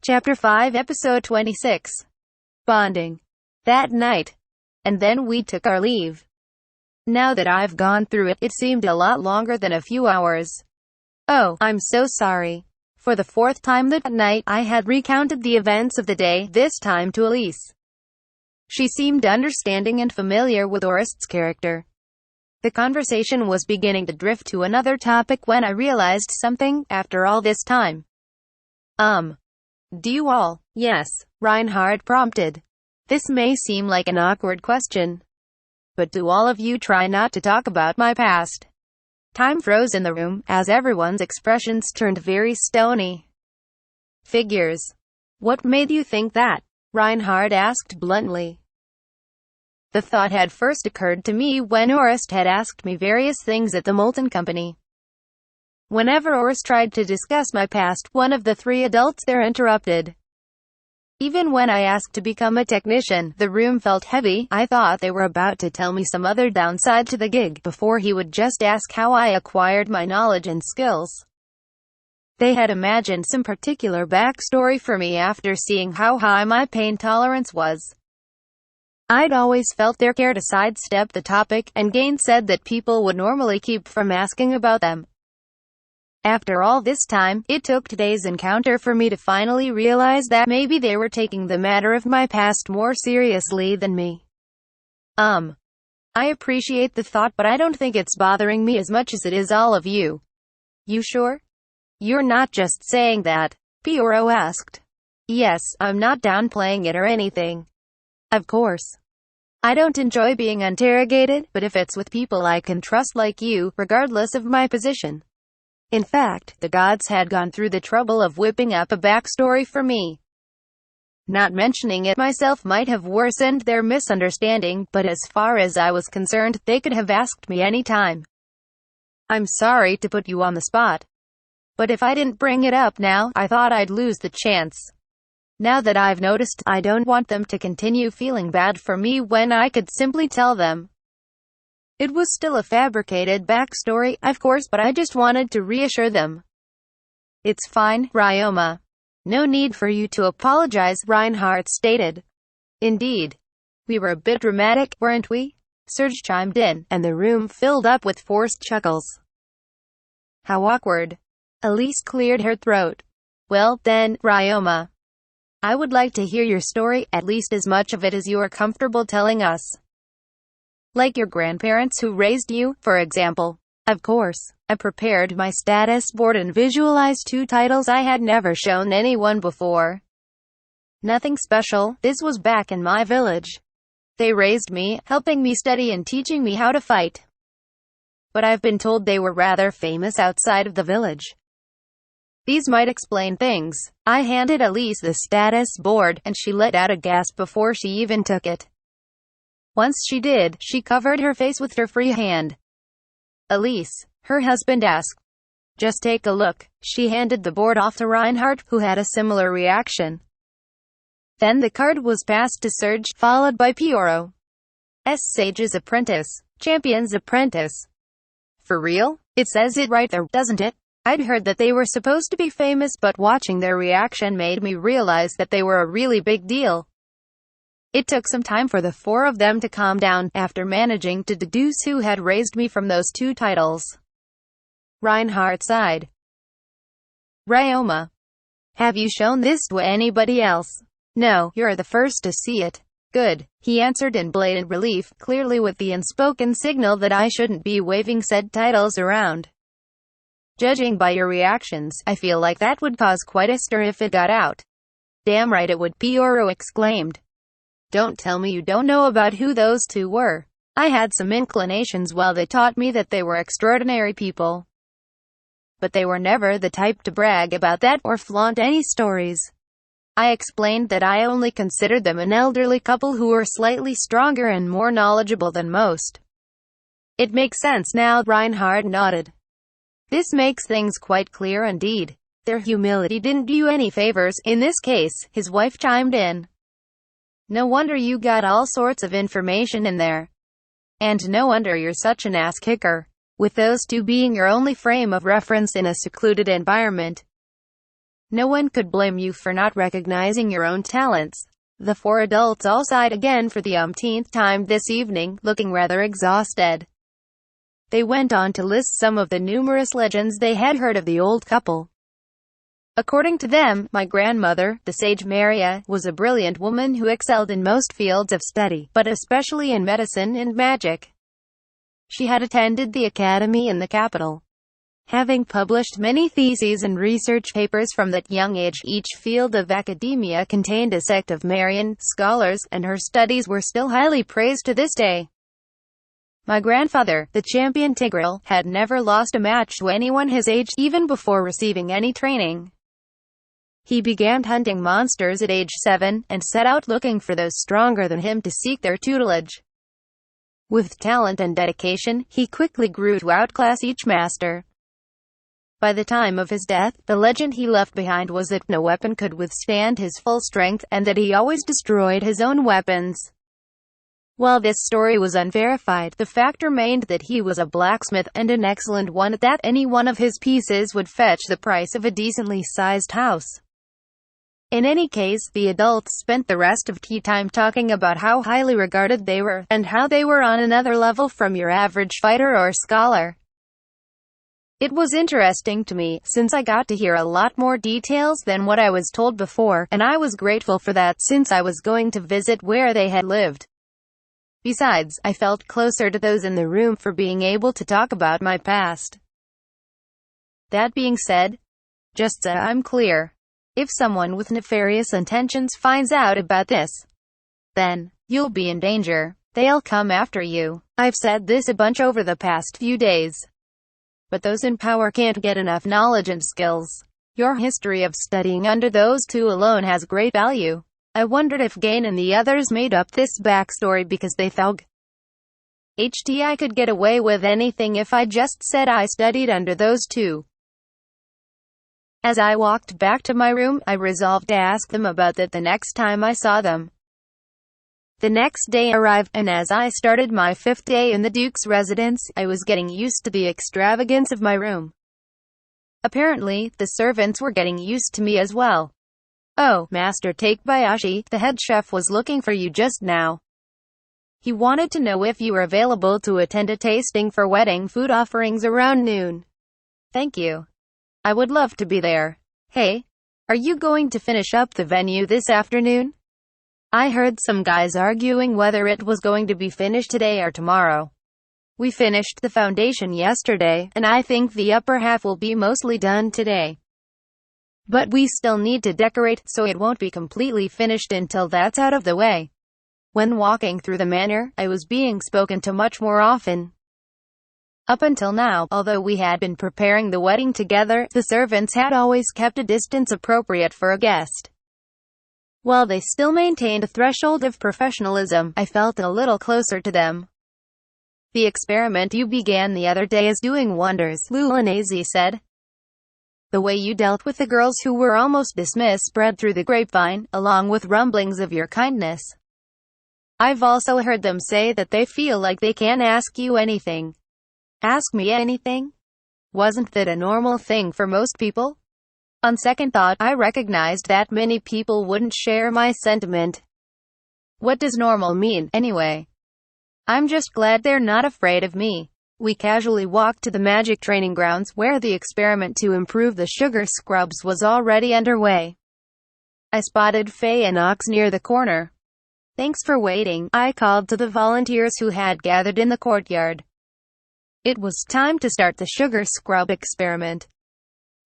Chapter 5, Episode 26. Bonding. That night. And then we took our leave. Now that I've gone through it, it seemed a lot longer than a few hours. Oh, I'm so sorry. For the fourth time that night, I had recounted the events of the day, this time to Elise. She seemed understanding and familiar with Orest's character. The conversation was beginning to drift to another topic when I realized something, after all this time. Do you all? Yes, Reinhard prompted. This may seem like an awkward question. But do all of you try not to talk about my past? Time froze in the room, as everyone's expressions turned very stony. Figures. What made you think that? Reinhard asked bluntly. The thought had first occurred to me when Orest had asked me various things at the Molten Company. Whenever Orest tried to discuss my past, one of the three adults there interrupted. Even when I asked to become a technician, the room felt heavy. I thought they were about to tell me some other downside to the gig, before he would just ask how I acquired my knowledge and skills. They had imagined some particular backstory for me after seeing how high my pain tolerance was. I'd always felt their care to sidestep the topic, and Gain said that people would normally keep from asking about them. After all this time, it took today's encounter for me to finally realize that maybe they were taking the matter of my past more seriously than me. I appreciate the thought, but I don't think it's bothering me as much as it is all of you. You sure? You're not just saying that? Pioro asked. Yes, I'm not downplaying it or anything. Of course. I don't enjoy being interrogated, but if it's with people I can trust like you, regardless of my position. In fact, the gods had gone through the trouble of whipping up a backstory for me. Not mentioning it myself might have worsened their misunderstanding, but as far as I was concerned, they could have asked me any time. I'm sorry to put you on the spot. But if I didn't bring it up now, I thought I'd lose the chance. Now that I've noticed, I don't want them to continue feeling bad for me when I could simply tell them. It was still a fabricated backstory, of course, but I just wanted to reassure them. It's fine, Ryoma. No need for you to apologize, Reinhardt stated. Indeed. We were a bit dramatic, weren't we? Serge chimed in, and the room filled up with forced chuckles. How awkward. Elise cleared her throat. Well, then, Ryoma. I would like to hear your story, at least as much of it as you are comfortable telling us. Like your grandparents who raised you, for example. Of course. I prepared my status board and visualized 2 titles I had never shown anyone before. Nothing special, this was back in my village. They raised me, helping me study and teaching me how to fight. But I've been told they were rather famous outside of the village. These might explain things. I handed Elise the status board, and she let out a gasp before she even took it. Once she did, she covered her face with her free hand. Elise, her husband asked. Just take a look. She handed the board off to Reinhardt, who had a similar reaction. Then the card was passed to Serge, followed by Pioro. Sage's Apprentice. Champion's Apprentice. For real? It says it right there, doesn't it? I'd heard that they were supposed to be famous, but watching their reaction made me realize that they were a really big deal. It took some time for the 4 of them to calm down, after managing to deduce who had raised me from those 2 titles. Reinhardt sighed. Ryoma. Have you shown this to anybody else? No, you're the first to see it. Good, he answered in blatant relief, clearly with the unspoken signal that I shouldn't be waving said titles around. Judging by your reactions, I feel like that would cause quite a stir if it got out. Damn right it would, Pioro exclaimed. Don't tell me you don't know about who those 2 were. I had some inclinations while they taught me that they were extraordinary people. But they were never the type to brag about that, or flaunt any stories. I explained that I only considered them an elderly couple who were slightly stronger and more knowledgeable than most. It makes sense now, Reinhardt nodded. This makes things quite clear indeed. Their humility didn't do you any favors, in this case, his wife chimed in. No wonder you got all sorts of information in there. And no wonder you're such an ass kicker, with those 2 being your only frame of reference in a secluded environment. No one could blame you for not recognizing your own talents. The four adults all sighed again for the umpteenth time this evening, looking rather exhausted. They went on to list some of the numerous legends they had heard of the old couple. According to them, my grandmother, the sage Maria, was a brilliant woman who excelled in most fields of study, but especially in medicine and magic. She had attended the academy in the capital, having published many theses and research papers from that young age. Each field of academia contained a sect of Marian scholars, and her studies were still highly praised to this day. My grandfather, the champion Tigreal, had never lost a match to anyone his age, even before receiving any training. He began hunting monsters at age 7, and set out looking for those stronger than him to seek their tutelage. With talent and dedication, he quickly grew to outclass each master. By the time of his death, the legend he left behind was that no weapon could withstand his full strength, and that he always destroyed his own weapons. While this story was unverified, the fact remained that he was a blacksmith, and an excellent one at that. Any one of his pieces would fetch the price of a decently sized house. In any case, the adults spent the rest of tea time talking about how highly regarded they were, and how they were on another level from your average fighter or scholar. It was interesting to me, since I got to hear a lot more details than what I was told before, and I was grateful for that, since I was going to visit where they had lived. Besides, I felt closer to those in the room for being able to talk about my past. That being said, just so I'm clear, if someone with nefarious intentions finds out about this, then you'll be in danger. They'll come after you. I've said this a bunch over the past few days. But those in power can't get enough knowledge and skills. Your history of studying under those two alone has great value. I wondered if Gain and the others made up this backstory because they thought I could get away with anything if I just said I studied under those two. As I walked back to my room, I resolved to ask them about that the next time I saw them. The next day arrived, and as I started my 5th day in the Duke's residence, I was getting used to the extravagance of my room. Apparently, the servants were getting used to me as well. "Oh, Master Takebayashi, the head chef was looking for you just now. He wanted to know if you were available to attend a tasting for wedding food offerings around noon." "Thank you. I would love to be there." "Hey, are you going to finish up the venue this afternoon? I heard some guys arguing whether it was going to be finished today or tomorrow. We finished the foundation yesterday, and I think the upper half will be mostly done today. But we still need to decorate, so it won't be completely finished until that's out of the way." When walking through the manor, I was being spoken to much more often. Up until now, although we had been preparing the wedding together, the servants had always kept a distance appropriate for a guest. While they still maintained a threshold of professionalism, I felt a little closer to them. "The experiment you began the other day is doing wonders," Luanese said. "The way you dealt with the girls who were almost dismissed spread through the grapevine, along with rumblings of your kindness. I've also heard them say that they feel like they can't ask you anything." "Ask me anything? Wasn't that a normal thing for most people?" On second thought, I recognized that many people wouldn't share my sentiment. What does normal mean, anyway? I'm just glad they're not afraid of me. We casually walked to the magic training grounds, where the experiment to improve the sugar scrubs was already underway. I spotted Faye and Ox near the corner. "Thanks for waiting," I called to the volunteers who had gathered in the courtyard. It was time to start the sugar scrub experiment.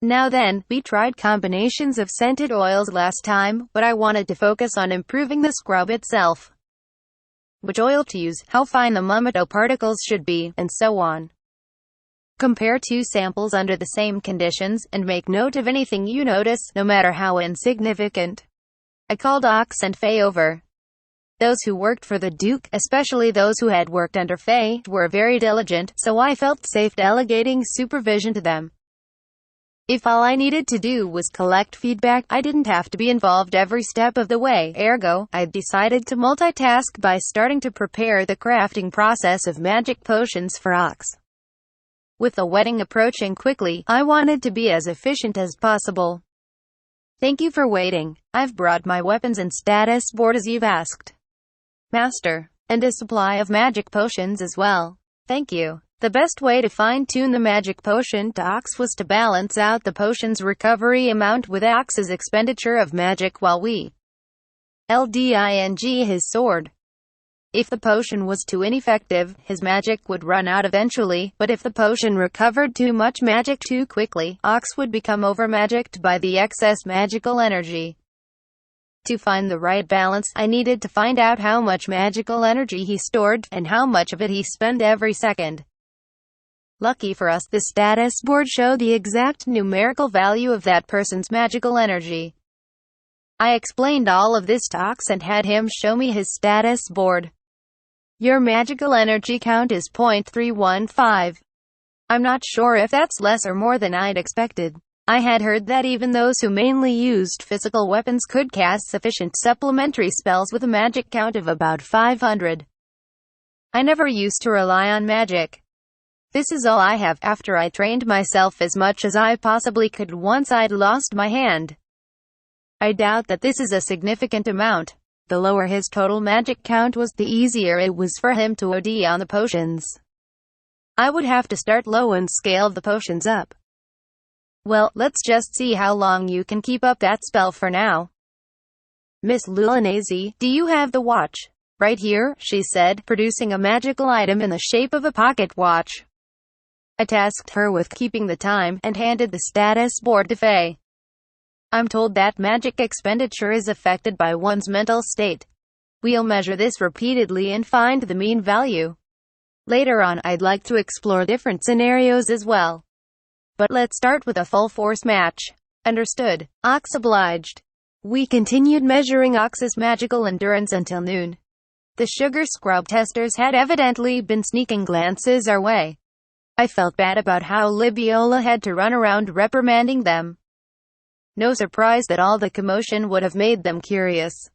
Now then, we tried combinations of scented oils last time, but I wanted to focus on improving the scrub itself. Which oil to use, how fine the Momento particles should be, and so on. Compare 2 samples under the same conditions, and make note of anything you notice, no matter how insignificant. I called Ox and Faye over. Those who worked for the Duke, especially those who had worked under Faye, were very diligent, so I felt safe delegating supervision to them. If all I needed to do was collect feedback, I didn't have to be involved every step of the way. Ergo, I decided to multitask by starting to prepare the crafting process of magic potions for Ox. With the wedding approaching quickly, I wanted to be as efficient as possible. Thank you for waiting. I've brought my weapons and status board as you've asked. Master. And a supply of magic potions as well. Thank you. The best way to fine-tune the magic potion to Ox was to balance out the potion's recovery amount with Ox's expenditure of magic while we LDING his sword. If the potion was too ineffective, his magic would run out eventually, but if the potion recovered too much magic too quickly, Ox would become over-magicked by the excess magical energy. To find the right balance, I needed to find out how much magical energy he stored, and how much of it he spent every second. Lucky for us, the status board showed the exact numerical value of that person's magical energy. I explained all of this to Ox and had him show me his status board. Your magical energy count is 0.315. I'm not sure if that's less or more than I'd expected. I had heard that even those who mainly used physical weapons could cast sufficient supplementary spells with a magic count of about 500. I never used to rely on magic. This is all I have after I trained myself as much as I possibly could once I'd lost my hand. I doubt that this is a significant amount. The lower his total magic count was, the easier it was for him to OD on the potions. I would have to start low and scale the potions up. Well, let's just see how long you can keep up that spell for now. Miss Lulanazy, do you have the watch? Right here, she said, producing a magical item in the shape of a pocket watch. I tasked her with keeping the time, and handed the status board to Faye. I'm told that magic expenditure is affected by one's mental state. We'll measure this repeatedly and find the mean value. Later on, I'd like to explore different scenarios as well. But let's start with a full-force match. Understood. Ox obliged. We continued measuring Ox's magical endurance until noon. The sugar scrub testers had evidently been sneaking glances our way. I felt bad about how Libiola had to run around reprimanding them. No surprise that all the commotion would have made them curious.